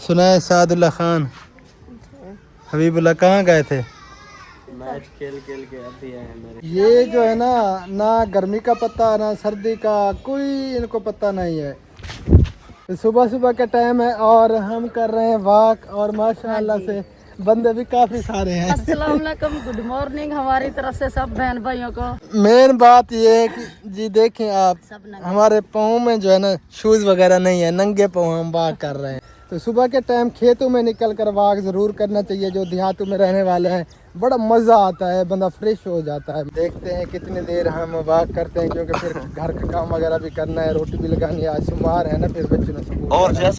सुना है सादुल्ला खान हबीबुल्ला कहाँ गए थे? मैच खेल खेल के अभी आए मेरे। ये जो है ना, ना गर्मी का पता ना सर्दी का, कोई इनको पता नहीं है। सुबह सुबह का टाइम है और हम कर रहे हैं वॉक और माशाअल्लाह से बंदे भी काफी सारे हैं। अस्सलाम वालेकुम, गुड मॉर्निंग हमारी तरफ से सब बहन भाइयों को। मेन बात ये है कि जी देखें आप, हमारे पाँव में जो है ना शूज वगैरह नहीं है, नंगे पाँव हम वॉक कर रहे हैं। तो सुबह के टाइम खेतों में निकल कर वॉक ज़रूर करना चाहिए। जो देहातों में रहने वाले हैं बड़ा मज़ा आता है, बंदा फ्रेश हो जाता है। देखते हैं कितनी देर हम वॉक करते हैं, क्योंकि फिर घर का काम वगैरह भी करना है, रोटी भी लगानी है। आज सोमवार है ना, फिर बच्चों ने स्कूल और जैसे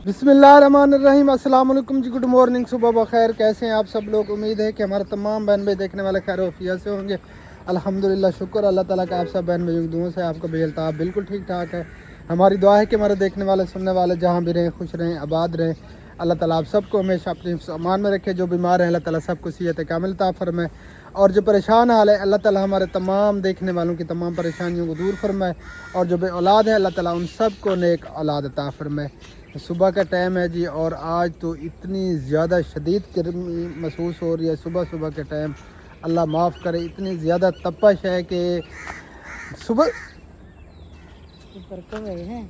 बिस्मिल्लाहिर्रहमानिर्रहीम, अस्सलाम वालेकुम जी, गुड मॉर्निंग, सुबह बखैर। कैसे हैं आप सब लोग? उम्मीद है कि हमारे तमाम बहन भाई देखने वाले खैर वफियत से होंगे। अल्हम्दुलिल्लाह, शुक्र अल्लाह ताला का आप सब बहन भाइयों की दुआओं से आपका भी अल्ताफ़ बिल्कुल ठीक ठाक है। हमारी दुआ है कि हमारे देखने वाले सुनने वाले जहाँ भी रहें खुश रहें, आबाद रहें। अल्लाह ताला आप सबको हमेशा अपने सामान में रखे। जो बीमार हैं अल्लाह ताला सबको सेहत कामिल अता फरमाए, और जो परेशान हाल है अल्लाह ताला हमारे तमाम देखने वालों की तमाम परेशानियों को दूर फरमाए, और जो बे औलाद है अल्लाह ताला उन सबको नेक औलाद अता फरमाए। सुबह का टाइम है जी, और आज तो इतनी ज़्यादा शदीद गर्मी महसूस हो रही है सुबह सुबह के टाइम। अल्लाह माफ़ करे, इतनी ज़्यादा तपश है कि सुबह ऊपर कौवे हैं,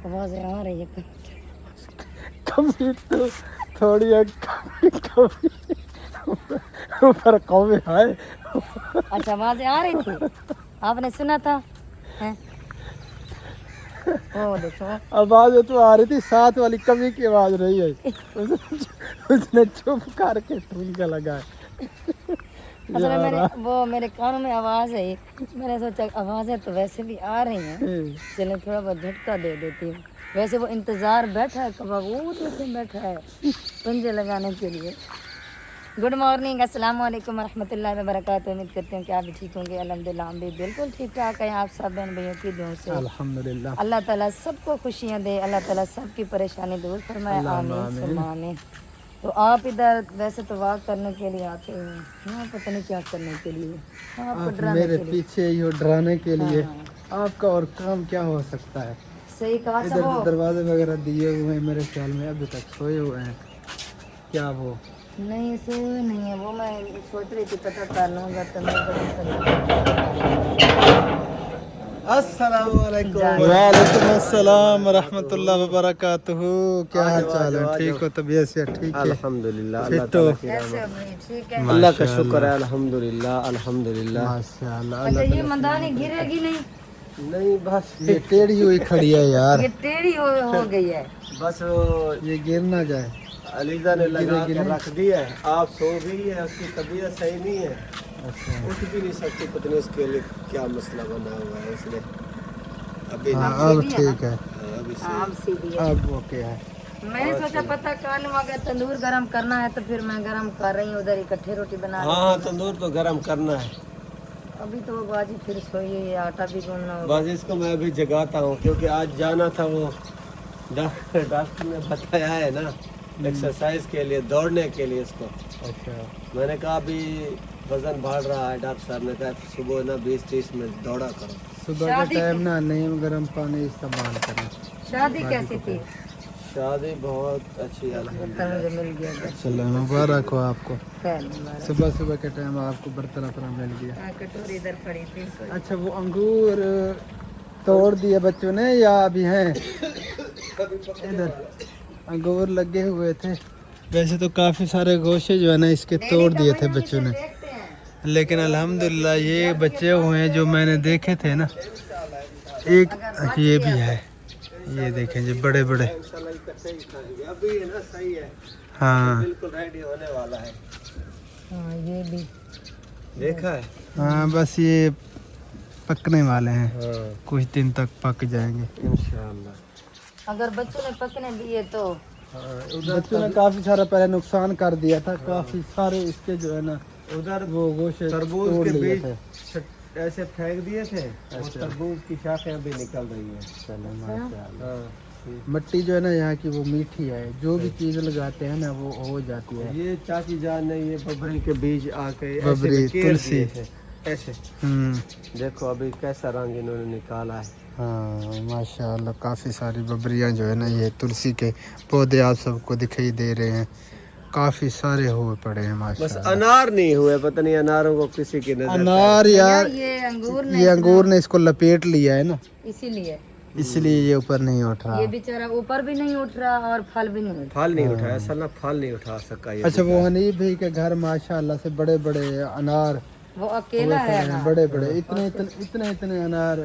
आवाज़ें आ रही है। कभी तो थोड़ी कभी ऊपर कौवे आए। अच्छा, आवाज़ें आ रही थी, आपने सुना था? हैं? ओ देखो, आवाज़ तो आ रही थी, साथ वाली कभी की आवाज़ रही है। उसने चुप करके ठुमका लगाया। असल में मेरे कानों में आवाज़ है, मैंने सोचा आवाज़ें तो वैसे भी आ रही हैं, चलें थोड़ा बहुत झटका दे देती हूँ। वैसे वो इंतज़ार बैठा है, कब वो देखो बैठा है पंजे लगाने के लिए। गुड मॉर्निंग, अस्सलाम वालेकुम रहमतुल्लाहि व बरकातहू। उम्मीद करते हैं कि आप भी ठीक होंगे। अल्हम्दुलिल्लाह हम भी बिल्कुल ठीक ठाक हैं, आप सब बहन भाइयों की दुआ से अल्हम्दुलिल्लाह। अल्लाह ताला सबको खुशियाँ दे, अल्लाह ताला सबकी परेशानी दूर फरमाए, आमीन सुम्मा आमीन। तो आप इधर वैसे तो वॉक करने के लिए आते हैं, हाँ पता नहीं क्या करने के लिए, आपको डराने मेरे के लिए। पीछे ही हो डराने के लिए। हाँ। आपका और काम क्या हो सकता है? सही कहा। इधर दरवाजे वगैरह दिए हुए हैं, मेरे ख्याल में अभी तक सोए हुए हैं क्या वो? नहीं सोए नहीं है वो, मैं सोच रही थी पता कर लूँगा तो मैं अस्सलाम वालेकुम। वालेकुम अस्सलाम रहमतुल्लाह व बरकातहू। क्या हाल चाल है? ठीक हो? तबीयत से ठीक है? अल्हम्दुलिल्लाह, फिट अल्लाह हो? ताला की कैसे रहमत। हो भाई? ठीक है, अल्लाह का शुक्र है, अल्हम्दुलिल्लाह अल्हम्दुलिल्लाह। माशाअल्लाह। अच्छा ये मंदानी गिरेगी नहीं? नहीं बस ये टेढ़ी हुई खड़ी है यार, ये टेढ़ी हो गई है। बस वो ये गिर ना जाए। अलीजा ने लगा के रख दिया है। आप सो गई है, उसकी तबीयत सही नहीं है, अच्छा, उठ भी नहीं सकती, पता नहीं उसके लिए क्या मसला बना हुआ है। इसलिए अभी हाँ नहीं, अब ठीक है, अभी हाँ, अब सीधी है। अब ओके है। मैंने सोचा पता कर लूँ, अगर तंदूर गरम करना है तो फिर मैं गरम कर रही हूँ, उधर इकट्ठे रोटी बना रही हाँ तंदूर तो गरम करना है। हूँ। अभी तो वो बाजी फिर सोई है, आटा भी गूंदना होगा। बस इसको मैं अभी जगाता हूँ, क्योंकि आज जाना था, वो डॉक्टर ने बताया है ना एक्सरसाइज के लिए, दौड़ने के लिए इसको। अच्छा, मैंने कहा अभी वजन बढ़ रहा है, डॉक्टर साहब ने कहा सुबह ना 20-30 मिनट दौड़ा करो। सुबह के टाइम ना नीम गर्म पानी इस्तेमाल करें। शादी कैसी थी? शादी बहुत अच्छी है, बर्तन मुझे मिल गया था। चलो मुबारक हो आपको, खैर मुबारक। सुबह सुबह के टाइम आपको बर्तन अपना मिल गया। हाँ, कटोरी इधर पड़ी थी। अच्छा, वो अंगूर तोड़ दिए बच्चों ने या अभी हैं? इधर अंगूर लगे हुए थे। वैसे तो काफ़ी सारे गोशे जो है ना इसके तोड़ दिए थे बच्चों ने, देखते हैं। लेकिन अल्हम्दुलिल्लाह ये बचे हुए हैं जो मैंने देखे थे ना। एक ये भी है, ये देखें जी, बड़े बड़े। अभी है ना, सही है, हाँ बिल्कुल रेडी होने वाला है। हाँ ये भी देखा है। हाँ, बस ये पकने वाले हैं, हाँ कुछ दिन तक पक जाएंगे इंशाअल्लाह। अगर बच्चों ने पकने दिए तो बच्चों ने काफ़ी सारा पहले नुकसान कर दिया था, काफ़ी सारे इसके जो है ना उधर वो गोशे तरबूज तोड़ के लिए बीज थे। ऐसे फेंक दिए थे, वो तरबूज की शाखें अभी निकल रही है। चलो माशाअल्लाह। हाँ, मट्टी जो है ना यहाँ की वो मीठी है, जो भी चीज़ लगाते हैं ना वो हो जाती है। ये चाची जान ने ये बबरी के बीज आके ऐसे बबरी, में केर तुलसी। दिए थे, ऐसे देखो अभी कैसा रंग इन्होंने निकाला है। हाँ माशाल्लाह, काफ़ी सारी बबरियाँ जो है ना, ये तुलसी के पौधे आप सबको दिखाई दे रहे हैं, काफ़ी सारे हुए पड़े हैं बस माशाल्लाह। अनार नहीं हुए, पता नहीं अनारों को किसी की नजर अनार यार, ये अंगूर ये अंगूर ने इसको लपेट लिया है ना, इसीलिए इसलिए ये ऊपर नहीं उठ रहा। ये बेचारा ऊपर भी नहीं उठ रहा और फल भी नहीं उठ फल नहीं उठाया, असल ना फल नहीं उठा सका ये। अच्छा, वो हनीफ भाई के घर माशाल्लाह से बड़े बड़े अनार रहा। वो अकेला है ना। बड़े बड़े इतने अनार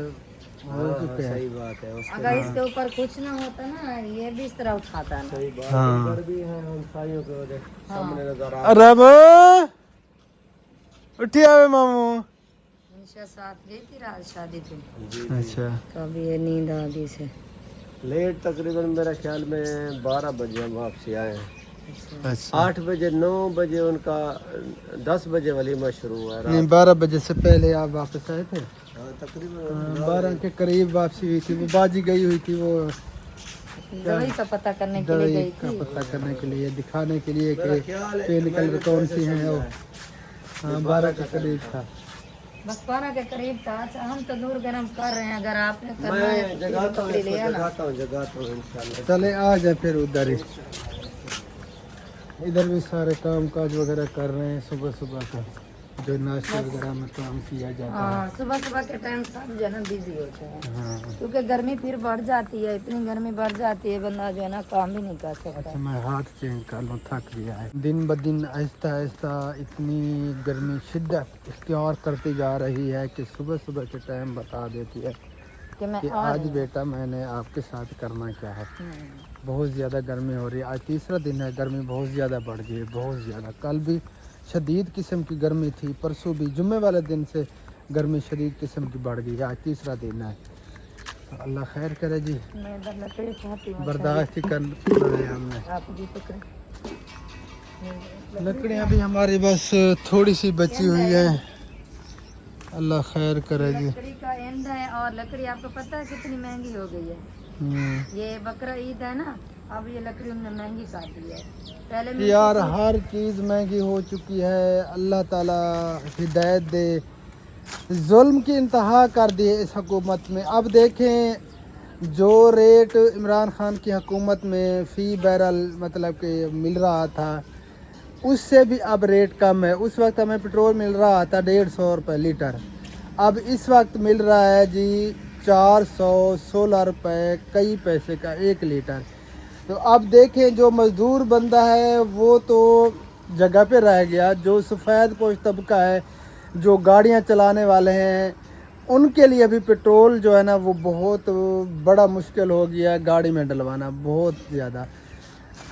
हो चुके हैं। सही बात है, अगर इसके ऊपर कुछ ना होता ना, ये भी इस तरह उठाता ना। सही बात हाँ। है। इधर भी है हमसाइयों के वजह सामने नजर आ अरे बो उठिया वे मामू। उनसे साथ गई थी रात शादी पे, अच्छा तो अभी ये नींद आ गई से। लेट, तकरीबन मेरे ख्याल में 12 बजे हम वापसी आए हैं। अच्छा 8 बजे 9 बजे उनका 10 बजे वलीमा शुरू हुआ है नहीं, 12 बजे से पहले आप वापस आए थे। तकरीबन 12 के करीब वापसी हुई थी। वो बाजी गई हुई थी, वो दवाई का पता करने के लिए दवाई गई का थी। पता करने के लिए, दिखाने के लिए कि पेन कलर कौन सी हैं वो। हाँ 12 के करीब था। बस 12 के करीब था। अच्छा, हम तो दूर गर्म कर रहे हैं, अगर आपने करना है मैं तो जगाता हूँ पकड़ी लिया ना। जगाता हूँ इंशाल्लाह। चले आ जाए फिर उधर ही। इधर भी सारे काम काज वगैरह कर रहे हैं, सुबह सुबह का जो नाश्ता वगैरह में काम किया जाता है। हाँ, सुबह सुबह के टाइम सब जो है ना बिजी होते हैं, हाँ। क्योंकि गर्मी फिर बढ़ जाती है। इतनी गर्मी बढ़ जाती है, बंदा जो है ना काम भी नहीं कर सकता। अच्छा, मैं हाथ चेंज कर लूँ, थक गया है। दिन ब दिन आहिस्ता आहिस्ता इतनी गर्मी शिद्दत इख्तियार करती जा रही है कि सुबह सुबह के टाइम बता देती है कि मैं कि आ आज रही हूँ। बेटा मैंने आपके साथ करना क्या है। बहुत ज़्यादा गर्मी हो रही है। आज तीसरा दिन है, गर्मी बहुत ज़्यादा बढ़ गई है, बहुत ज़्यादा। कल भी शदीद किस्म की गर्मी थी, परसों भी जुम्मे वाले दिन से गर्मी शदीद किस्म की बढ़ गई है। आज तीसरा दिन है, तो अल्लाह खैर करे जी। मैं इधर लकड़ी चाहती हूँ। बर्दाश्त ही करना है हमने। आप भी पकड़े। लकड़ियाँ भी हमारी बस थोड़ी सी बची हुई है, अल्लाह खैर करे जी। लकड़ी का एंड है, और लकड़ी आपको पता है कितनी महंगी हो गई है। ये बकरा ईद है ना, अब ये लकड़ी उन्होंने महंगी काट दी है। पहले में यार हर चीज़ महंगी हो चुकी है। अल्लाह ताला हिदायत दे, जुल्म की इंतहा कर दी है इस हुकूमत में। अब देखें जो रेट इमरान खान की हुकूमत में फ़ी बैरल मतलब कि मिल रहा था, उससे भी अब रेट कम है। उस वक्त हमें पेट्रोल मिल रहा था 150 रुपये लीटर, अब इस वक्त मिल रहा है जी 416 रुपये कई पैसे का 1 लीटर। तो अब देखें जो मज़दूर बंदा है वो तो जगह पे रह गया, जो सफ़ेद पोश तबका है, जो गाड़ियां चलाने वाले हैं, उनके लिए भी पेट्रोल जो है ना वो बहुत बड़ा मुश्किल हो गया है गाड़ी में डलवाना, बहुत ज़्यादा।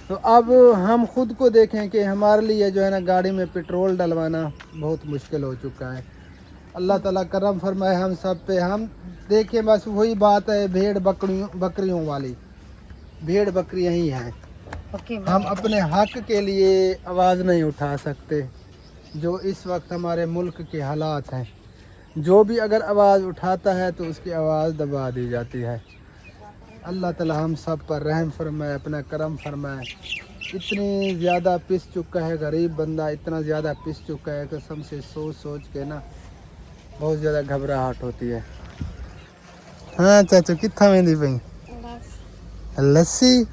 तो अब हम ख़ुद को देखें कि हमारे लिए जो है ना गाड़ी में पेट्रोल डलवाना बहुत मुश्किल हो चुका है। अल्लाह ताला करम फरमाए हम सब पे। हम देखें बस वही बात है भेड़ बकरियों वाली, भेड़ बकरियां ही हैं। ओके, हम अपने हक के लिए आवाज़ नहीं उठा सकते, जो इस वक्त हमारे मुल्क के हालात हैं। जो भी अगर आवाज़ उठाता है तो उसकी आवाज़ दबा दी जाती है। अल्लाह ताला हम सब पर रहम फरमाए, अपना करम फरमाए। इतनी ज़्यादा पिस चुका है गरीब बंदा, इतना ज़्यादा पिस चुका है, कसम से सोच सोच के ना बहुत ज़्यादा घबराहट होती है। हाँ चाचू, कितना मेहंदी पई लस्सी?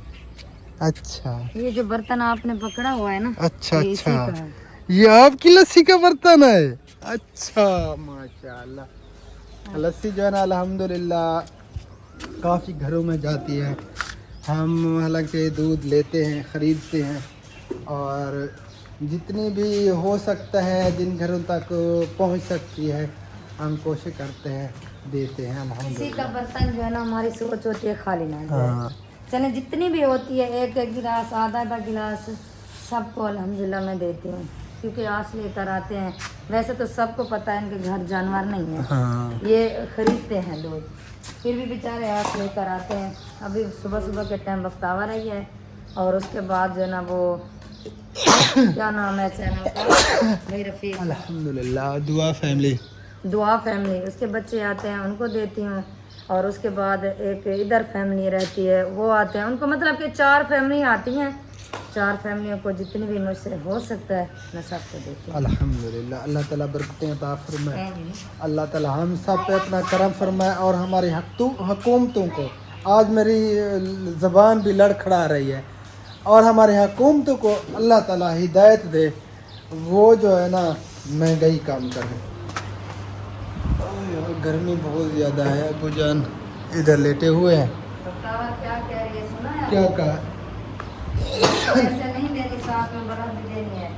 अच्छा ये जो बर्तन आपने पकड़ा हुआ है ना, अच्छा ये इसी अच्छा, का है। ये आपकी लस्सी का बर्तन है? अच्छा माशाल्लाह। लस्सी जो है ना अल्हम्दुलिल्लाह काफ़ी घरों में जाती है। हम हालांकि दूध लेते हैं, ख़रीदते हैं, और जितनी भी हो सकता है जिन घरों तक पहुंच सकती है हम कोशिश करते हैं, देते हैं इसी का अल्हम्दुलिल्लाह। बर्तन जो है ना हमारी सोच होती है खाली ना जाए। हाँ चले जितनी भी होती है, एक एक गिलास आधा आधा गिलास सबको अल्हम्दुलिल्लाह मैं देती हूँ, क्योंकि आस लेकर आते हैं। वैसे तो सबको पता है इनके घर जानवर नहीं है, हाँ ये खरीदते हैं लोग, फिर भी बेचारे आस लेकर आते हैं। अभी सुबह सुबह के टाइम बख्तावर है है, और उसके बाद जो है ना वो क्या नाम है चैनल का, मेरी रफ़ीक अल्हम्दुलिल्लाह। दुआ फैमिली, दुआ फैमिली, उसके बच्चे आते हैं उनको देती हूँ। اور اس کے بعد ایک ادھر فیملی رہتی ہے وہ آتے ہیں. ان کو مطلب کہ 4 فیملی آتی ہیں. 4 فیملیوں کو جتنی بھی مجھ سے ہو سکتا ہے میں سب کو دیتی ہوں. الحمدللہ. اللہ تعالیٰ برکتیں عطا فرمائے. اللہ تعالیٰ ہم سب پہ اپنا کرم فرمائے اور ہماری حکومتوں کو, آج میری زبان بھی لڑکھڑا رہی ہے, اور ہمارے حکومتوں کو اللہ تعالیٰ ہدایت دے, وہ جو ہے نا مہنگائی کام کرے. گرمی بہت زیادہ ہے. ابو جان ادھر لیٹے ہوئے ہیں. تو کہا کیا کہہ رہی ہے سنا ہے؟ کیا کہا؟ ایسے نہیں دینی, ساتھ میں برف بھی دینی ہے.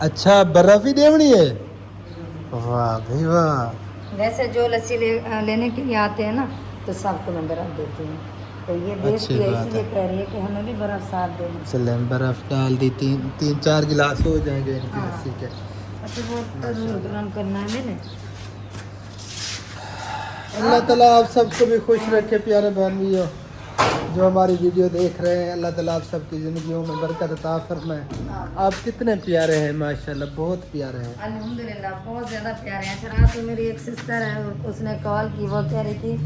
اچھا برف ہی دیونی ہے. واہ بھائی واہ. ویسے جو لسی لینے کے لیے آتے ہیں نا تو سب کو میں برف دیتی ہوں. تو یہ دیکھتی ہے اس لیے کہہ رہی ہے کہ ہمیں بھی برف ساتھ دینی. چلیں برف ڈال دی, 3-4 گلاس ہو جائیں گے ان کی لسی کے. اچھا بہت گرم کرنا ہے میں نے. اللہ تعالیٰ آپ سب کو بھی خوش رکھے پیارے بہن بھائیوں جو ہماری ویڈیو دیکھ رہے ہیں. اللہ تعالیٰ آپ سب کی زندگیوں میں برکت عطا فرمائے. آپ کتنے پیارے ہیں ماشاءاللہ, بہت پیارے ہیں. الحمدللہ بہت زیادہ پیارے ہیں. اچھا رات کو میری ایک سسٹر ہے, اس نے کال کی, وہ کہہ رہی تھی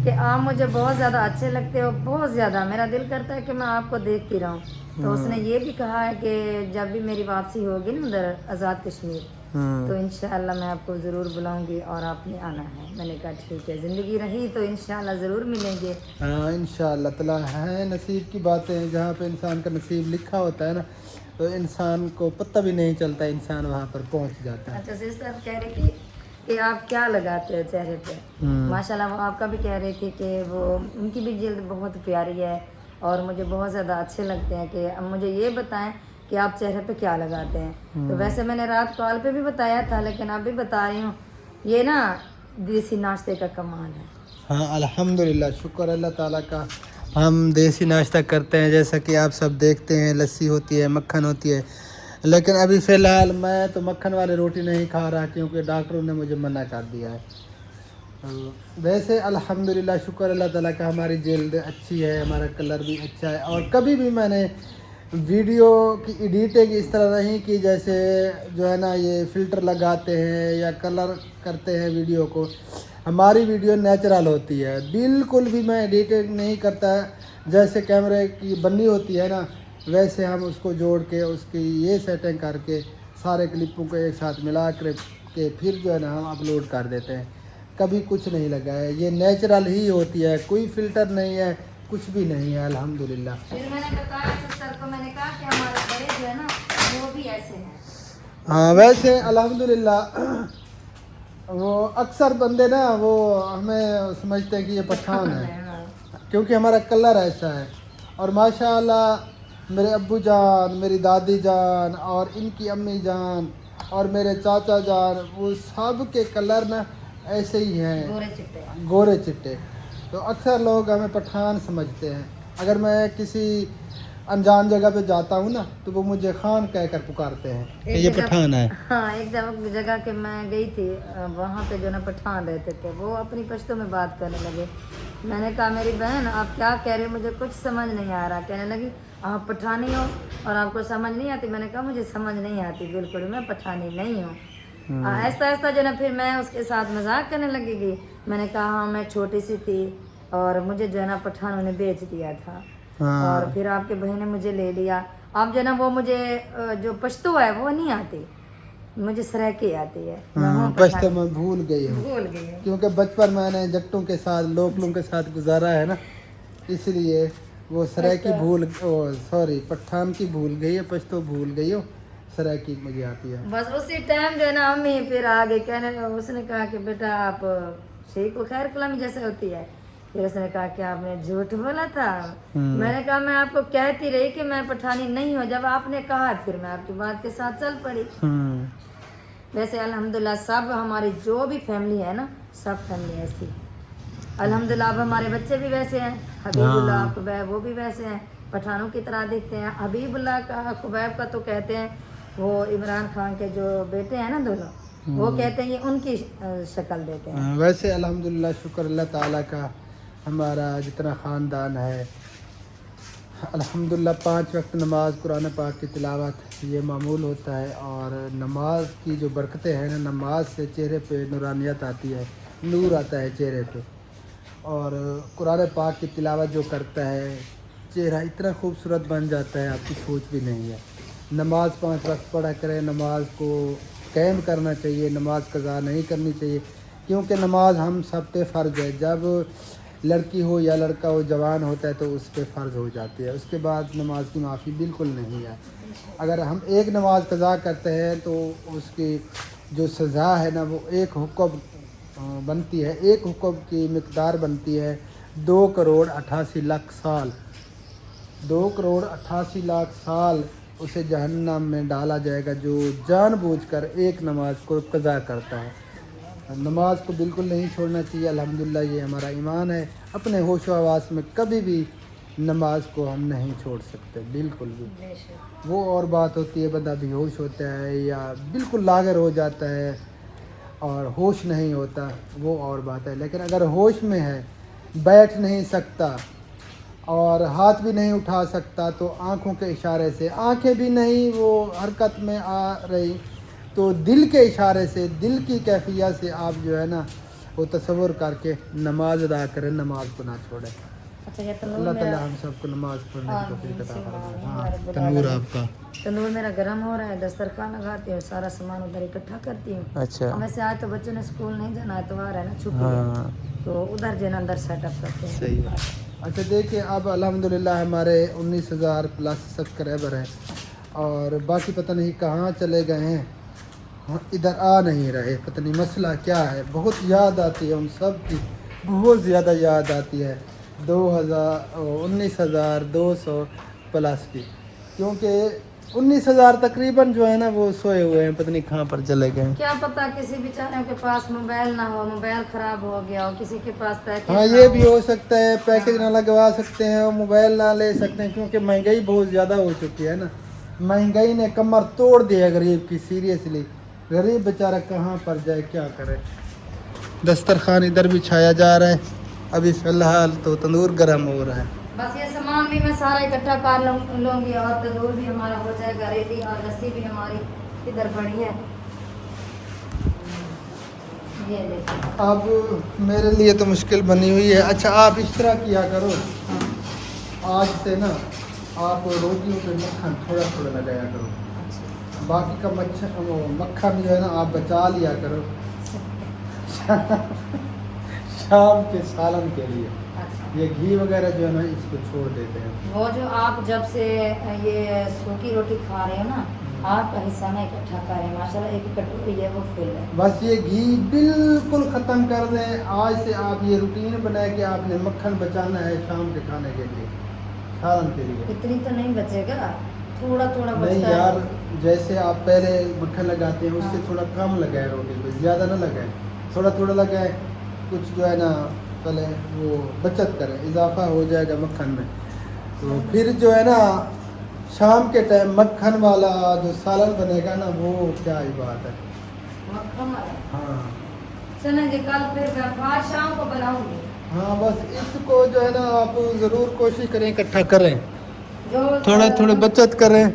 کہ آپ مجھے بہت زیادہ اچھے لگتے ہو, بہت زیادہ میرا دل کرتا ہے کہ میں آپ کو دیکھتی رہوں. تو اس نے یہ بھی کہا ہے کہ جب بھی میری واپسی ہوگی نا ادھر آزاد کشمیر تو انشاءاللہ میں آپ کو ضرور بلاؤں گی اور آپ نے آنا ہے. میں نے کہا ٹھیک ہے, زندگی رہی تو انشاءاللہ ضرور ملیں گے. ہاں انشاءاللہ تعالیٰ ہے. نصیب کی باتیں ہیں, جہاں پہ انسان کا نصیب لکھا ہوتا ہے نا تو انسان کو پتہ بھی نہیں چلتا, انسان وہاں پر پہنچ جاتا ہے. اچھا سسٹر کہہ رہی تھی کہ آپ کیا لگاتے ہو چہرے پہ. ماشاءاللہ وہ آپ کا بھی کہہ رہی تھی کہ وہ ان کی بھی جلد بہت پیاری ہے اور مجھے بہت زیادہ اچھے لگتے ہیں. کہ اب مجھے یہ بتائیں کہ آپ چہرے پہ کیا لگاتے ہیں. تو ویسے میں نے رات کال پہ بھی بتایا تھا لیکن اب بھی بتا رہی ہوں, یہ نا دیسی ناشتے کا کمال ہے. ہاں الحمدللہ, شکر اللہ تعالیٰ کا. ہم دیسی ناشتہ کرتے ہیں جیسا کہ آپ سب دیکھتے ہیں, لسی ہوتی ہے, مکھن ہوتی ہے, لیکن ابھی فی الحال میں تو مکھن والی روٹی نہیں کھا رہا کیونکہ ڈاکٹروں نے مجھے منع کر دیا ہے. ویسے الحمدللہ شکر اللہ تعالیٰ کا ہماری جلد اچھی ہے, ہمارا کلر بھی اچھا ہے, اور کبھی بھی میں نے ویڈیو کی ایڈیٹنگ اس طرح نہیں کی جیسے جو ہے نا یہ فلٹر لگاتے ہیں یا کلر کرتے ہیں ویڈیو کو. ہماری ویڈیو نیچرل ہوتی ہے, بالکل بھی میں ایڈیٹنگ نہیں کرتا جیسے کیمرے کی بنی ہوتی ہے نا ویسے ہم اس کو جوڑ کے اس کی یہ سیٹنگ کر کے سارے کلپوں کو ایک ساتھ ملا کر کے پھر جو ہے نا ہم اپلوڈ کر دیتے ہیں. کبھی کچھ نہیں لگا ہے, یہ نیچرل ہی ہوتی ہے, کوئی فلٹر نہیں ہے, کچھ بھی نہیں ہے الحمدللہ. پھر میں نے بتایا سسٹر کو, میں نے کہا کہ ہمارے بڑے جو ہے نا وہ بھی ایسے ہیں. ہاں ویسے الحمدللہ وہ اکثر بندے نا وہ ہمیں سمجھتے ہیں کہ یہ پٹھان ہے کیونکہ ہمارا کلر ایسا ہے, اور ماشاءاللہ میرے ابو جان, میری دادی جان اور ان کی امی جان اور میرے چاچا جان, وہ سب کے کلر نا ایسے ہی ہیں, گورے چٹے. تو اکثر لوگ ہمیں پٹھان سمجھتے ہیں. اگر میں کسی انجان جگہ پہ جاتا ہوں نا تو وہ مجھے خان کہہ کر پکارتے ہیں کہ یہ پٹھان ہے. ہاں ایک جگہ کہ میں گئی تھی, وہاں پہ جو نا پٹھان رہتے تھے, وہ اپنی پشتوں میں بات کرنے لگے. میں نے کہا میری بہن آپ کیا کہہ رہے ہو, مجھے کچھ سمجھ نہیں آ رہا. کہنے لگی آپ پٹھانی ہو اور آپ کو سمجھ نہیں آتی. میں نے کہا مجھے سمجھ نہیں آتی بالکل, میں پٹھانی نہیں ہوں. آہستہ آہستہ جو نا پھر میں اس کے ساتھ مذاق کرنے لگی گئی. میں نے کہا ہاں میں چھوٹی سی تھی اور مجھے جو ہے نا پٹھانوں نے بیچ دیا تھا, اور پھر آپ کے بہن نے مجھے لے لیا. اب جو ہے نا وہ مجھے جو پشتو ہے وہ نہیں آتی, مجھے سرائکی آتی ہے. پشتو میں بھول گئی ہوں بھول گئی ہوں کیونکہ بچپن میں نے جٹوں کے ساتھ لوکلوں کے ساتھ گزارا ہے نا, اس لیے وہ سرائکی سوری پٹھان کی بھول گئی ہے, پشتو بھول گئی ہو, سرائکی مجھے آتی ہے. بس اسی ٹائم جو ہے نا امی پھر آگے کہنے, اس نے کہا کہ بیٹا آپ شیخ و خیر کلامی جیسے ہوتی ہے. پھر اس نے کہا کہ آپ نے جھوٹ بولا تھا. میں نے کہا میں آپ کو کہتی رہی کہ میں پٹھانی نہیں ہوں, جب آپ نے کہا پھر میں آپ کی بات کے ساتھ چل پڑی. ویسے الحمدللہ سب ہماری جو بھی فیملی ہے نا سب فیملی ایسی الحمدللہ. اب ہمارے بچے بھی ویسے ہیں, حبیب اللہ خبیب وہ بھی ویسے ہیں, پٹھانوں کی طرح دیکھتے ہیں. حبیب اللہ کا خبیب کا تو کہتے ہیں وہ عمران خان کے جو بیٹے ہیں نا دونوں, وہ کہتے ہیں یہ ان کی شکل دیتے ہیں. ویسے الحمدللہ شکر اللہ تعالیٰ کا, ہمارا جتنا خاندان ہے الحمدللہ 5 وقت نماز, قرآن پاک کی تلاوت یہ معمول ہوتا ہے. اور نماز کی جو برکتیں ہیں نا, نماز سے چہرے پہ نورانیت آتی ہے, نور آتا ہے چہرے پہ. اور قرآن پاک کی تلاوت جو کرتا ہے چہرہ اتنا خوبصورت بن جاتا ہے آپ کی سوچ بھی نہیں ہے. نماز 5 وقت پڑھا کرے, نماز کو قائم کرنا چاہیے, نماز قضا نہیں کرنی چاہیے کیونکہ نماز ہم سب پہ فرض ہے. جب لڑکی ہو یا لڑکا ہو جوان ہوتا ہے تو اس پہ فرض ہو جاتی ہے, اس کے بعد نماز کی معافی بالکل نہیں ہے. اگر ہم ایک نماز قضا کرتے ہیں تو اس کی جو سزا ہے نا وہ ایک حکم بنتی ہے, ایک حکم کی مقدار بنتی ہے 2,88,00,000 سال. 2,88,00,000 سال اسے جہنم میں ڈالا جائے گا جو جان بوجھ کر ایک نماز کو قضا کرتا ہے. نماز کو بالکل نہیں چھوڑنا چاہیے. الحمدللہ یہ ہمارا ایمان ہے. اپنے ہوش و حواس میں کبھی بھی نماز کو ہم نہیں چھوڑ سکتے بالکل بھی. وہ اور بات ہوتی ہے بندہ بے ہوش ہوتا ہے یا بالکل لاغر ہو جاتا ہے اور ہوش نہیں ہوتا, وہ اور بات ہے. لیکن اگر ہوش میں ہے, بیٹھ نہیں سکتا اور ہاتھ بھی نہیں اٹھا سکتا تو آنکھوں کے اشارے سے, آنکھیں بھی نہیں وہ حرکت میں آ رہی تو دل کے اشارے سے, دل کی کیفیت سے آپ جو ہے نا وہ تصور کر کے نماز ادا کریں, نماز کو نہ چھوڑیں. اچھا یہ تنور اللہ تعالیٰ میرا ہم سب کو نماز پڑھنے کی توفیق عطا فرمائے. ہاں رب تنور العالمین. آپ کا. تندور میرا گرم ہو رہا ہے, دسترخوان لگاتی ہوں, سارا سامان ادھر اکٹھا کرتی ہوں. اچھا ویسے آج تو بچوں نے اسکول نہیں جانا, اتوار ہے نا, چھٹی ہے, ہاں تو ادھر جو ہے نا اندر سیٹ اپ کرتے ہیں. صحیح ہے. اچھا دیکھیں اب الحمدللہ ہمارے 19,000 پلس سبسکرائبر ہیں اور باقی پتہ نہیں کہاں چلے گئے ہیں, ادھر آ نہیں رہے, پتہ نہیں مسئلہ کیا ہے. بہت یاد آتی ہے ان سب کی, بہت زیادہ یاد آتی ہے 19,200 پلس کی, کیونکہ 19,000 تقریباً جو ہے نا وہ سوئے ہوئے ہیں, پتہ نہیں کہاں پر چلے گئے ہیں. کیا پتا کسی بیچارے کے پاس موبائل نہ ہو, موبائل خراب ہو گیا ہو, کسی کے پاس پیکج ہاں نہ یہ ہو. بھی ہو سکتا ہے, پیکج نہ لگوا سکتے ہیں, موبائل نہ لے سکتے ہیں کیونکہ مہنگائی بہت زیادہ ہو چکی ہے نا. مہنگائی نے کمر توڑ دی ہے غریب کی, سیریسلی. غریب بیچارہ کہاں پر جائے, کیا کرے. دسترخوان ادھر بھی چھایا جا رہا ہے, ابھی فی الحال تو تندور گرم ہو رہا ہے. بس یہ سامان بھی میں سارا اکٹھا کر لوں گی اور تندور بھی ہمارا ہو جائے گا ریڈی, اور لسی بھی ہماری ادھر پڑی ہے. یہ دیکھیں اب میرے لیے تو مشکل بنی ہوئی ہے. اچھا آپ اس طرح کیا کرو, آج سے نا آپ روٹیوں پہ مکھن تھوڑا تھوڑا لگایا کرو, باقی کا مکھن جو ہے نا آپ بچا لیا کرو شام کے سالن کے لیے. یہ گھی وغیرہ جو ہے نا اس کو چھوڑ دیتے ہیں. وہ جو آپ جب سے یہ سوکھی روٹی کھا رہے ہو نا, آپ کا حصہ میں اکٹھا کریں, ماشاءاللہ ایک کٹوری ہے وہ فل ہے. بس یہ گھی بالکل ختم کر دیں. آج سے آپ یہ روٹین بنائیں کہ آپ نے مکھن بچانا ہے شام کے کھانے کے لیے, سالن کے لیے. اتنی تو نہیں بچے گا, تھوڑا تھوڑا نہیں بچتا یار, ہے. جیسے آپ پہلے مکھن لگاتے ہیں اس سے تھوڑا کم لگائے روٹی پہ, زیادہ نہ لگائیں, تھوڑا تھوڑا لگائیں. کچھ جو ہے نا پہلے وہ بچت کریں, اضافہ ہو جائے گا مکھن میں. تو پھر جو ہے نا شام کے ٹائم مکھن والا جو سالن بنے گا نا وہ کیا ہی بات ہے. مکھن والا ہاں چلیں جی, کل پھر میں آج شام کو بناؤں گی. ہاں بس اس کو جو ہے نا آپ ضرور کوشش کریں اکٹھا کریں, جو تھوڑا تھوڑا بچت کریں,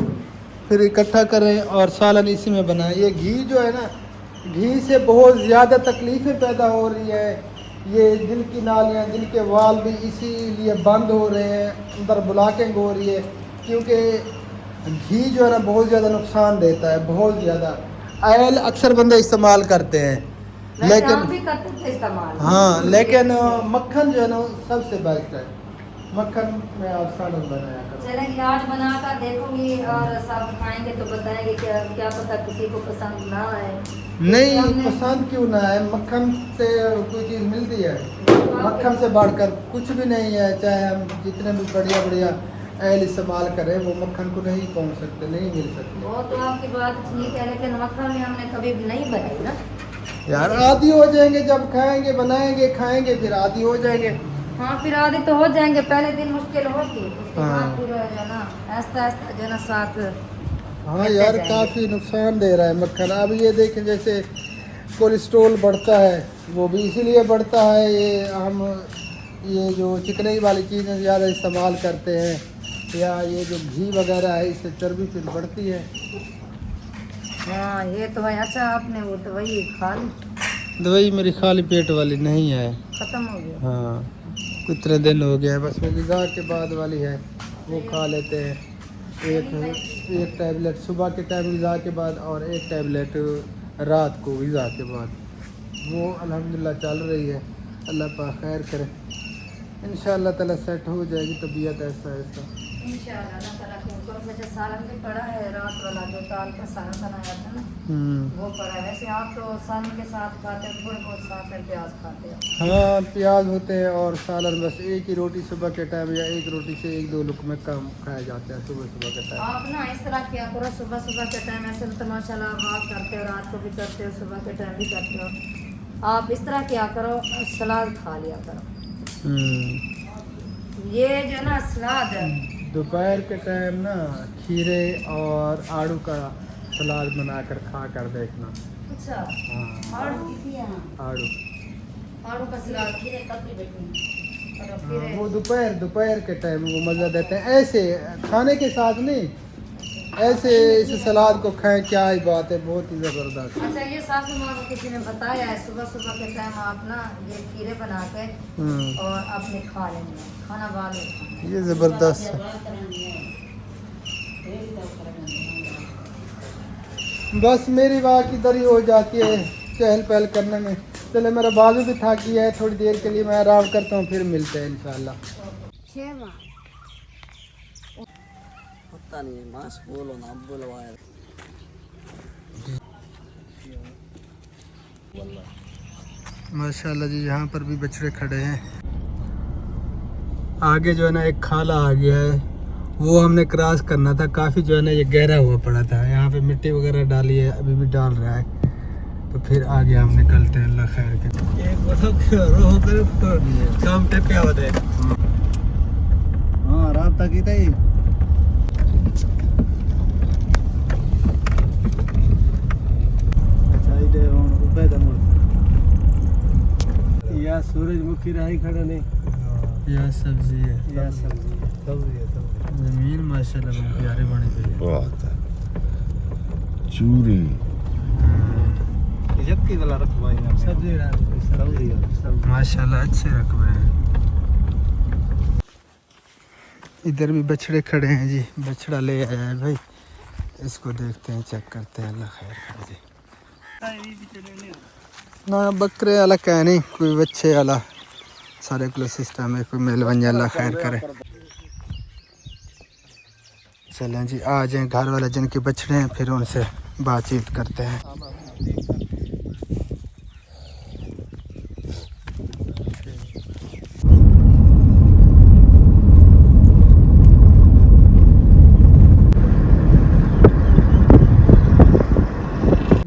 پھر اکٹھا کریں اور سالن اسی میں بنائیں. یہ گھی جو ہے نا, گھی سے بہت زیادہ تکلیفیں پیدا ہو رہی ہے. یہ دل کی نالیاں, دل کے وال بھی اسی لیے بند ہو رہے ہیں, اندر بلاکنگ ہو رہی ہے, کیونکہ گھی جو ہے نا بہت زیادہ نقصان دیتا ہے, بہت زیادہ. آئل اکثر بندے استعمال کرتے ہیں ویسے آپ بھی کرتے تھے استعمال. ہاں, لیکن مکھن جو ہے نا سب سے بیسٹ ہے. مکھن میں آپ سالن بنایا کرو. چلیں گی آج بنا کر دیکھوں گی, اور سب کھائیں گے تو بتائیں گے کیا پتہ کسی کو پسند نہ آئے. نہیں پسند کیوں نہ ہے, مکھن سے کوئی چیز ملتی ہے, مکھن سے بڑھ کر کچھ بھی نہیں ہے. چاہے ہم جتنے بھی بڑھیا بڑھیا آئل استعمال کریں وہ مکھن کو نہیں پہنچ سکتے, نہیں مل سکتے. وہ تو آپ کی بات ٹھیک ہے, لیکن مکھن میں ہم نے کبھی نہیں بنائی نا یار. عادی ہو جائیں گے, جب کھائیں گے بنائیں گے کھائیں گے پھر عادی ہو جائیں گے. ہاں پھر عادی تو ہو جائیں گے, پہلے دن مشکل ہوگی, اس کے ہاں. بعد پھر جو ہے نا آہستہ آہستہ جو ہے نا ساتھ. ہاں یار کافی نقصان دے رہا ہے مکھن. اب یہ دیکھیں جیسے کولیسٹرول بڑھتا ہے, وہ بھی اسی لیے بڑھتا ہے, یہ ہم یہ جو چکنائی والی چیزیں زیادہ استعمال کرتے ہیں, یا یہ جو گھی وغیرہ ہے اس سے چربی پھر بڑھتی ہے. ہاں یہ تو ہے. اچھا آپ نے وہ دوائی کھا لی؟ دوائی میری خالی پیٹ والی نہیں ہے, ختم ہو گیا. ہاں कितने दिन हो गए हैं, बस वो ग़िज़ा के बाद वाली है वो खा लेते हैं। एक टैबलेट सुबह के टाइम ग़िज़ा के बाद और एक टैबलेट रात को ग़िज़ा के बाद, वो अल्हम्दुलिल्लाह चल रही है। अल्लाह पाक खैर करे, इंशाअल्लाह ताला सेट हो जाएगी तबीयत ऐसा ऐसा इंशाअल्लाह। अल्लाह ताला के ऊपर से जो सालन भी पड़ा है, रात वाला जो दाल का सालन बनाया था ना वो पड़ा है। वैसे आप तो सालन के साथ खाते हो, थोड़े बहुत साथ में प्याज खाते हो। हाँ प्याज होते हैं और सालन, बस एक ही रोटी सुबह के टाइम या एक रोटी से एक दो लुकमे कम खाया जाता है सुबह सुबह के टाइम। आप ना इस तरह किया करो, सुबह सुबह के टाइम ऐसे तो माशाल्लाह वॉक करते हो, रात को भी करते हो, सुबह के टाइम भी करते हो। आप इस तरह किया करो, सलाद खा लिया करो। ये जो ना सलाद है दोपहर के टाइम ना खीरे और आड़ू का सलाद बनाकर खा कर देखना। अच्छा, हाँ आड़ू आड़ू का सलाद, खीरे कतरी बैठी और खीरे वो दोपहर के टाइम वो मज़ा देते हैं, ऐसे खाने के साथ नहीं, ऐसे इस सलाद को खाएं, क्या ही बात है, बहुत ही ज़बरदस्त। अच्छा, ये सासू माँ को किसी ने बताया है, सुबह सुबह के टाइम आप ना ये खीरे बना के और आपने खा लेंगे, खाना बाद में खाना। ये ज़बरदस्त है। बस मेरी बात इधर ही हो जाती है चहल पहल करने में। चले मेरा बाजू भी थक गया है, थोड़ी देर के लिए मैं आराम करता हूँ, फिर मिलते हैं इंशाल्लाह। पता नहीं मास बोलो ना बुलवाया। माशाल्लाह जी, यहाँ पर भी बछड़े खड़े हैं। आगे जो है ना एक खाला आ गया है, वो हमने क्रॉस करना था, काफ़ी जो है ना ये गहरा हुआ पड़ा था, यहाँ पे मिट्टी वगैरह डाली है, अभी भी डाल रहा है, तो फिर आगे हम निकलते हैं। अल्लाह खैर के हाँ रात तक ही था ये। या सूरजमुखी राही खड़ा नहीं, यह सब्जी है, या सब्जी है। जमीन माशाल्लाह बहुत प्यारी बनी हुई है। बात है चूरी जक्की वाला रखवाई ना सब्जी माशाल्लाह अच्छे रकबे हैं। इधर भी बछड़े खड़े हैं जी, बछड़ा ले आया है भाई, इसको देखते हैं, चेक करते हैं। अल्लाह खैर करे जी। ना बकरे वाला क्या नहीं, कोई बच्चे वाला सारे को सिस्टम है, कोई मेल बन जाए, अल्लाह खैर करे। चलें जी, आ जाएं घर वाले जिनके बछड़े हैं, फिर उनसे बातचीत करते हैं।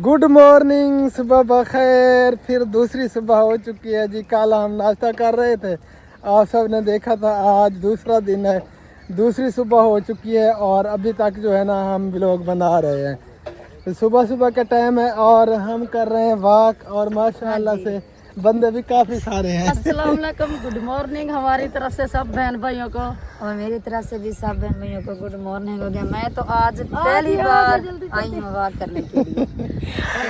गुड मॉर्निंग, सुबह बखैर। फिर दूसरी सुबह हो चुकी है जी। कल हम नाश्ता कर रहे थे, आप सब ने देखा था, आज दूसरा दिन है, दूसरी सुबह हो चुकी है और अभी तक जो है ना हम व्लॉग बना रहे हैं। तो सुबह सुबह का टाइम है और हम कर रहे हैं वॉक, और माशाल्लाह से बंदे भी काफ़ी सारे हैं। अस्सलाम वालेकुम, गुड मॉर्निंग हमारी तरफ से सब बहन भाइयों को, और मेरी तरफ से भी सब बहन भाइयों को गुड मॉर्निंग हो गया। मैं तो आज पहली बार आई हूँ वॉक करने के लिए,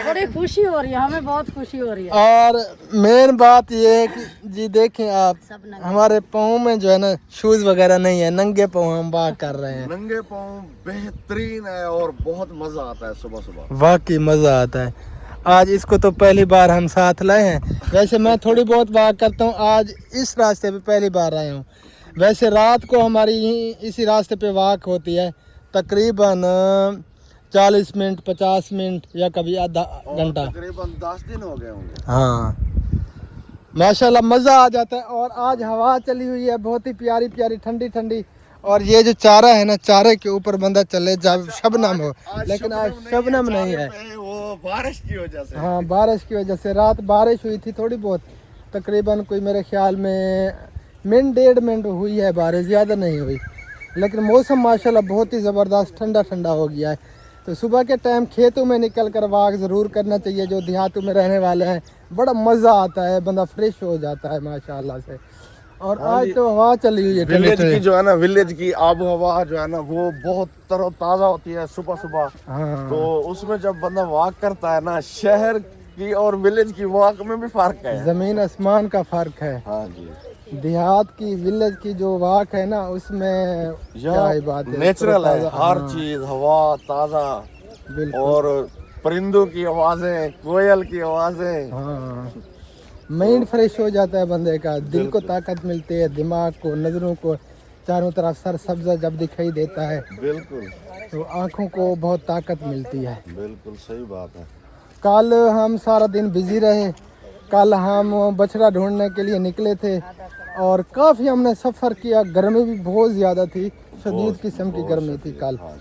बड़ी खुशी हो रही है, हमें बहुत खुशी हो रही है। और मेन बात ये है कि जी देखें आप, हमारे पाँव में जो है ना शूज़ वगैरह नहीं है, नंगे पाँव हम वॉक कर रहे हैं। नंगे पाँव बेहतरीन है और बहुत मजा आता है सुबह सुबह, वाकई मज़ा आता है। आज इसको तो पहली बार हम साथ लाए हैं, वैसे मैं थोड़ी बहुत वॉक करता हूँ, आज इस रास्ते पे पहली बार आया हूँ। वैसे रात को हमारी इसी रास्ते पे वॉक होती है, तकरीबन 40 मिनट 50 मिनट या कभी आधा घंटा, तकरीबन 10 दिन हो गए होंगे। हाँ माशाल्लाह मज़ा आ जाता है। और आज हवा चली हुई है बहुत ही प्यारी प्यारी, ठंडी ठंडी, और ये जो चारा है ना, चारे के ऊपर बंदा चले जब शबनम हो, लेकिन आज शबनम नहीं है, वो बारिश की वजह से। हाँ बारिश की वजह से। रात बारिश हुई थी थोड़ी बहुत, तकरीबन कोई मेरे ख्याल में मिनट 1.5 मिनट हुई है बारिश, ज़्यादा नहीं हुई, लेकिन मौसम माशाल्लाह बहुत ही ज़बरदस्त ठंडा ठंडा हो गया है। तो सुबह के टाइम खेतों में निकल कर वॉक ज़रूर करना चाहिए, जो देहातों में रहने वाले हैं, बड़ा मज़ा आता है, बंदा फ्रेश हो जाता है माशाल्लाह से। और आज तो हवा चली हुई है, विलेज की जो है ना, विलेज की आबो हवा जो है ना, वो बहुत तरोताज़ा होती है सुबह सुबह। हाँ तो उसमें जब बंदा वॉक करता है ना, शहर की और विलेज की वॉक में भी फर्क है। ज़मीन आसमान का फ़र्क है। हाँ जी। देहात की विलेज की जो वाक है ना उसमें क्या ही बात है, नेचुरल है, तरोताज़ा, हर हाँ, चीज, हवा ताजा बिल्कुल। और परिंदों की आवाजें, कोयल की आवाजें। हाँ, माइंड फ्रेश हो जाता है बंदे का, दिल को बिल्कुल। ताकत मिलती है, दिमाग को, नज़रों को, चारों तरफ सर सब्जा जब दिखाई देता है बिल्कुल तो आँखों को बहुत ताकत मिलती है। बिल्कुल सही बात है। कल हम सारा दिन बिजी रहे, कल हम बछड़ा ढूंढने के लिए निकले थे और काफ़ी हमने सफ़र किया, गर्मी भी बहुत ज़्यादा थी, शदीद किस्म की गर्मी थी कल। हाँ।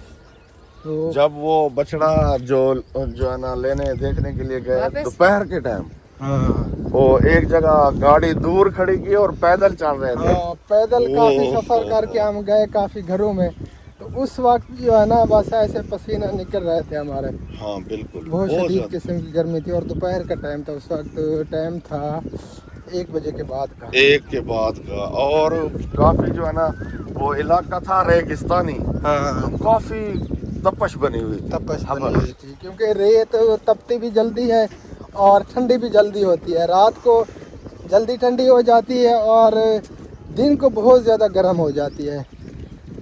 तो जब वो बछड़ा जो है ना लेने देखने के लिए गए दोपहर के टाइम, हाँ, वो एक जगह गाड़ी दूर खड़ी की और पैदल चल रहे थे। हाँ, पैदल काफ़ी सफ़र करके हम गए काफ़ी घरों में, तो उस वक्त जो है ना बस ऐसे पसीना निकल रहे थे हमारे, हाँ बिल्कुल, बहुत शदीद ज्यादा। किस्म की गर्मी थी और दोपहर का टाइम था, उस वक्त टाइम था 1 बजे के बाद का। एक के बाद का, और काफी जो है ना वो इलाका था रेगिस्तानी, हाँ, काफी तपश बनी हुई थी। तपश बनी हुई थी क्योंकि रेत तपती भी जल्दी है और ठंडी भी जल्दी होती है, रात को जल्दी ठंडी हो जाती है और दिन को बहुत ज़्यादा गर्म हो जाती है।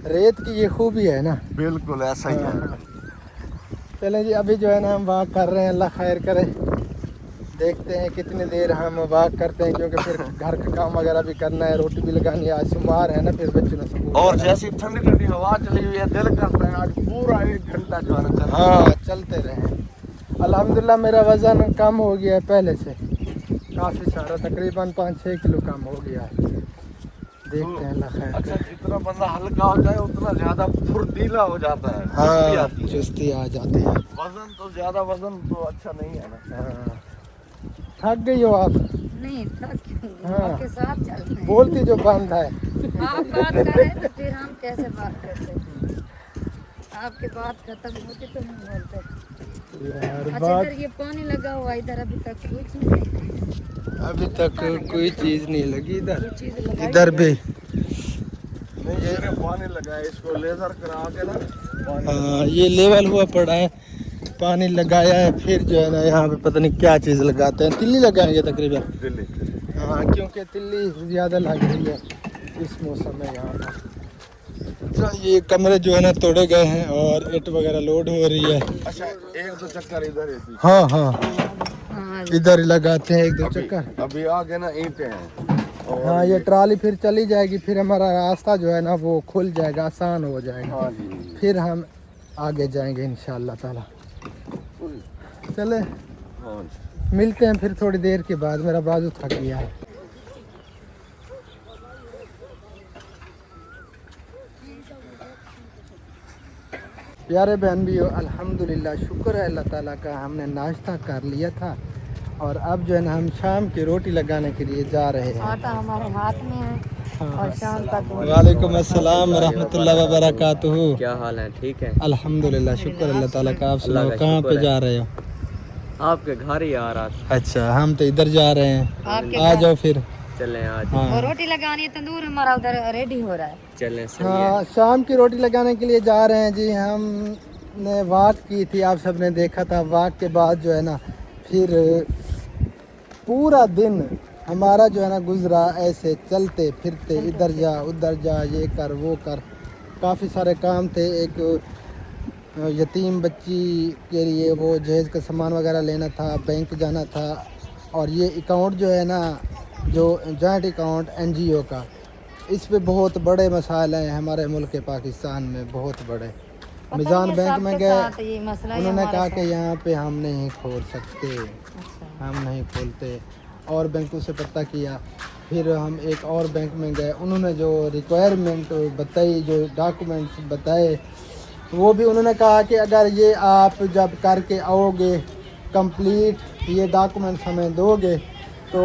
रेत की ये खूबी है ना। बिल्कुल ऐसा ही है। चलें जी, अभी जो है ना हम वाक कर रहे हैं, अल्लाह खैर करे, देखते हैं कितनी देर हम वाक करते हैं क्योंकि फिर घर का काम वगैरह भी करना है, रोटी भी लगानी है, आज शुमार है ना, फिर बच्चों ने स्कूल और जाना है। जैसी ठंडी ठंडी हवा चली हुई है, दिल करता है आज पूरा 1 घंटा जो है ना चलना। हाँ, चलते रहे। अल्हम्दुलिल्लाह मेरा वज़न कम हो गया है पहले से काफ़ी सारा, तकरीबन 5-6 किलो कम हो गया है। देखते हैं अल्लाह खैर अच्छा, करे। जितना बंदा हल्का होता है उतना ज्यादा फुर्तीला हो जाता है, सुस्ती हाँ, आती है। चुस्ती आ जाती है। वजन तो ज्यादा वजन तो अच्छा नहीं है ना। हाँ, थक गई हो आप? नहीं थक क्यों? हाँ। आपके साथ चल रहे हैं। बोलती जो बंद है। आप बात कर रहे हैं तो फिर हम कैसे बात करते? आपकी बात खत्म होती तो हम बोलते। यार अच्छा बात इधर ये पानी लगा हुआ, इधर अभी तक कोई चीज नहीं, अभी तक कोई चीज़ नहीं लगी इधर, कोई चीज लगाई इधर भी। नहीं, सिर्फ पानी लगा है, इसको लेजर करा के ना पानी। हाँ, ये लेवल हुआ पड़ा है, पानी लगाया है, फिर जो है ना यहाँ पे पता नहीं क्या चीज़ लगाते हैं, तिल्ली लगाएंगे तकरीबन। दिल्ली हाँ, क्योंकि तिल्ली ज़्यादा लग रही है इस मौसम में यहाँ पर। तो ये कमरे जो है ना तोड़े गए हैं और ईंट वगैरह लोड हो रही है। अच्छा, 1-2 चक्कर इधर ही थी। हाँ हाँ, हाँ, इधर ही लगाते हैं 1-2 अभी चक्कर। अभी आगे ना ईंटें हैं और हाँ, ये ट्राली फिर चली जाएगी, फिर हमारा रास्ता जो है ना वो खुल जाएगा, आसान हो जाएगा, हाँ जी, फिर हम आगे जाएंगे इंशाअल्लाह ताला। चले हाँ जी। मिलते हैं फिर थोड़ी देर के बाद, मेरा बाजू थक गया है। प्यारे बहन भी हो, अल्हम्दुलिल्लाह शुक्र है अल्लाह ताला का, हमने नाश्ता कर लिया था और अब जो है ना हम शाम की रोटी लगाने के लिए जा रहे हैं। आटा हमारे हाथ में है और शाम तक वालेकुम अस्सलाम रहमतुल्लाह व बरकातुहू। क्या हाल है? ठीक है, अल्हम्दुलिल्लाह शुक्र अल्लाह ताला का। आप अल्लाह सुनाओ का कहाँ शुक्र पे है। जा रहे हो? आपके घर ही आ रहा था। अच्छा, हम तो इधर जा रहे हैं, आपके आ जाओ फिर। चलें आज, और हाँ रोटी लगानी है, तंदूर हमारा उधर रेडी हो रहा है। चलें, सही है। हाँ, शाम की रोटी लगाने के लिए जा रहे हैं जी। हमने वाक की थी, आप सबने देखा था। वाक के बाद जो है ना फिर पूरा दिन हमारा जो है ना गुजरा ऐसे चलते फिरते, इधर जा उधर जा, ये कर वो कर, काफ़ी सारे काम थे। एक यतीम बच्ची के लिए वो जहेज़ का सामान वगैरह लेना था, बैंक जाना था, और ये अकाउंट जो है ना जो जॉइंट अकाउंट NGO का, इस पे बहुत बड़े मसाइल हैं हमारे मुल्क पाकिस्तान में, बहुत बड़े। मिज़ान बैंक में गए, ये मसला उन्होंने कहा कि यहाँ पे हम नहीं खोल सकते, हम नहीं खोलते, और बैंकों से पता किया। फिर हम एक और बैंक में गए, उन्होंने जो रिक्वायरमेंट बताई, जो डॉक्यूमेंट्स बताए, वो भी उन्होंने कहा कि अगर ये आप जब करके आओगे कंप्लीट ये डॉक्यूमेंट्स हमें दोगे तो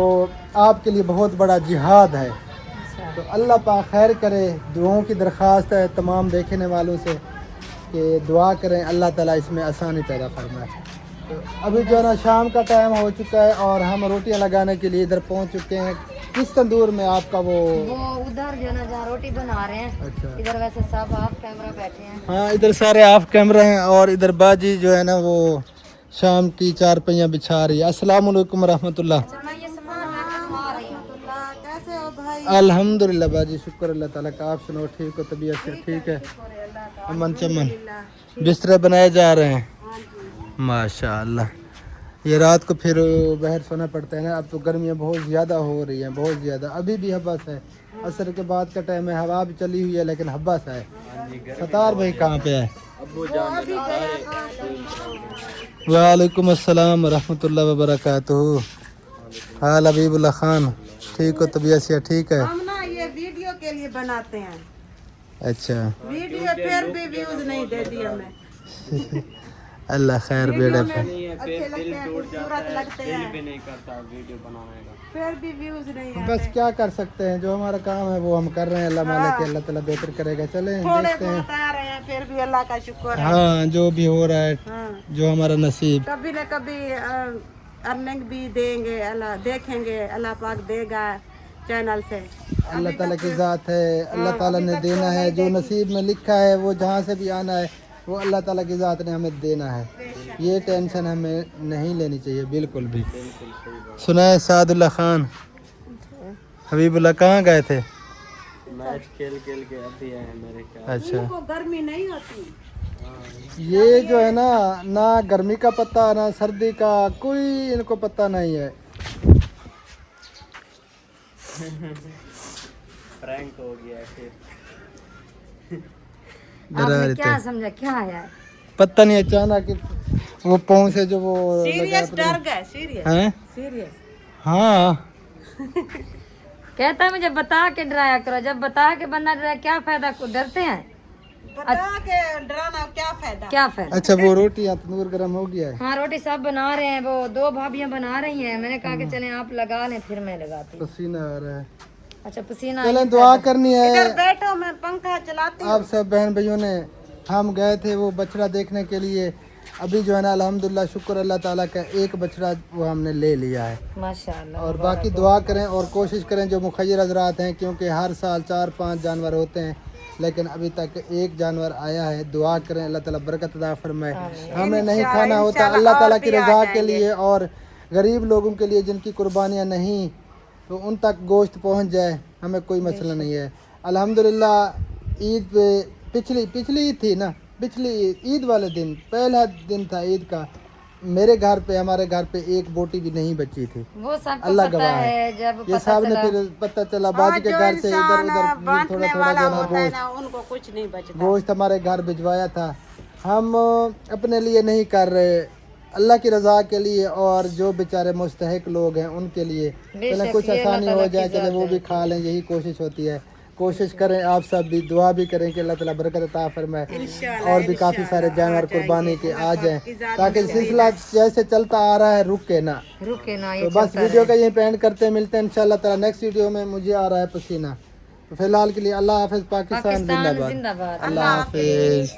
आपके लिए बहुत बड़ा जिहाद है। तो अल्लाह पाक खैर करे। दुआओं की दरख्वास्त है तमाम देखने वालों से कि दुआ करें, अल्लाह ताला इसमें आसानी पैदा फरमाए। तो अभी जो है ना शाम का टाइम हो चुका है और हम रोटियां लगाने के लिए इधर पहुंच चुके हैं। किस तंदूर में आपका वो उधर जो ना जहाँ रोटी बना रहे हैं, अच्छा, इधर वैसे सब ऑफ कैमरा बैठे हैं। हाँ, इधर सारे ऑफ कैमरा हैं और इधर बाजी जो है ना वो शाम की चारपहिया बिछा रही है। अस्सलाम वालेकुम रहमतुल्लाह। मैं ये सामान लेकर आ रही हूँ। कैसे हो भाई? अल्हम्दुलिल्लाह बाजी, शुक्र अल्लाह ताला का। आप सुनो, ठीक हो? तबीयत से ठीक है? अमन चमन, बिस्तर बनाए जा रहे हैं माशाअल्लाह। ये रात को फिर बाहर सोना पड़ता है ना। अब तो गर्मियाँ बहुत ज़्यादा हो रही हैं, बहुत ज़्यादा। अभी भी हब्बस है, असर के बाद का टाइम है, हवा भी चली हुई है लेकिन हब्बस है। सतार भाई कहाँ पे है? वालेकुम अस्सलाम रहमतुल्लाहि व बरकातुहू। हाल हबीबुल्लाह खान, ठीक हो? तबीयत से ठीक है? हम ना ये वीडियो के लिए बनाते हैं, अच्छा, वीडियो फिर भी व्यूज नहीं देती हमें। अल्लाह खैर बेड़े पे। अच्छे लगते हैं, खूबसूरत लगते हैं, नहीं करता वीडियो बनाने का। फिर भी व्यूज नहीं आते। बस क्या कर सकते हैं, जो हमारा काम है वो हम कर रहे हैं। अल्लाह मालिक है, अल्लाह ताला बेहतर करेगा। चले थोड़े देखते हैं। बहुत आ रहे हैं, फिर भी अल्लाह का शुक्र है। हाँ, जो भी हो रहा है, हाँ, जो हमारा नसीब। कभी न कभी अर्निंग भी देंगे, अल्लाह देखेंगे, अल्लाह पाक देगा चैनल से। अल्लाह ताला की ज़ात है, अल्लाह ताला ने देना है। जो नसीब में लिखा है वो जहाँ से भी आना है वो अल्लाह ताला की ज़ात ने हमें देना है। ये टेंशन हमें नहीं लेनी चाहिए बिल्कुल भी। सुनाए सादुल्लाह खान, हबीबुल्लाह कहाँ गए थे? मैच खेल खेल के अभी आए मेरे क्या। अच्छा, इनको गर्मी नहीं होती। ये जो है ना, ना गर्मी का पता ना सर्दी का, कोई इनको पता नहीं है। प्रैंक हो गया फिर। आपने क्या समझा, क्या है? पता नहीं, अचानक वो पाँव से जो वो सीरियस डर गए, सीरियस हैं। सीरियस। हाँ, कहता है मुझे बता के डराया करो, जब बता के बंदा डराया क्या फायदा, को डरते हैं? बता के डराना क्या फायदा। क्या फायदा? अच्छा वो रोटी तंदूर गर्म हो गया है? हाँ, रोटी सब बना रहे हैं, वो दो भाभियां बना रही हैं। मैंने कहा कि चलें आप लगा लें, फिर मैं लगाती हूँ। पसीना आ रहा है। अच्छा, पसीना। चलें दुआ करनी इधर है। बैठो, मैं पंखा चलाती हूँ। आप सब बहन भाइयों ने, हम गए थे वो बछड़ा देखने के लिए। अभी जो है ना अल्हम्दुलिल्लाह शुक्र अल्लाह ताला का, एक बछड़ा वो हमने ले लिया है। माशाअल्लाह। और बाकी दुआ करें और कोशिश करें जो मुखय्यर हजरात हैं, क्योंकि हर साल 4-5 जानवर होते हैं लेकिन अभी तक एक जानवर आया है। दुआ करें अल्लाह ताला बरकत अता फरमाए। हमें नहीं खाना होता अल्लाह ताला की रज़ा के लिए, और गरीब लोगों के लिए जिनकी कुर्बानियाँ नहीं, तो उन तक गोश्त पहुंच जाए, हमें कोई मसला नहीं है। अल्हम्दुलिल्लाह ईद पे पिछली ईद थी ना, पिछली ईद वाले दिन, पहला दिन था ईद का, मेरे घर पे, हमारे घर पे एक बोटी भी नहीं बची थी। वो सबको अल्लाह पता गवाह है। जब ये पता साहब ने चला, फिर पता चला बाजी के घर से इधर उधर बांटने थोड़ा वाला जो है होता है गोश्त ना, उनको कुछ नहीं बचता। गोश्त हमारे घर भिजवाया था। हम अपने लिए नहीं कर रहे, अल्लाह की रज़ा के लिए, और जो बेचारे मुस्तहिक लोग हैं उनके लिए चले कुछ आसानी हो जाए, चले वो भी खा लें, यही कोशिश होती है। कोशिश करें आप सब भी, दुआ भी करें कि अल्लाह ताला बरकत अता फरमाए और भी काफ़ी सारे जानवर कुर्बानी के आ जाएं, ताकि सिलसिला जैसे चलता आ रहा है रुके ना। रुके ना, ये तो बस वीडियो का यहीं पे एंड करते हैं, मिलते हैं इंशाल्लाह ताला नेक्स्ट वीडियो में। मुझे आ रहा है पसीना, तो फिलहाल के लिए अल्लाह हाफिज़, पाकिस्तान जिंदाबाद, जिंदाबाद। अल्लाह हाफिज़।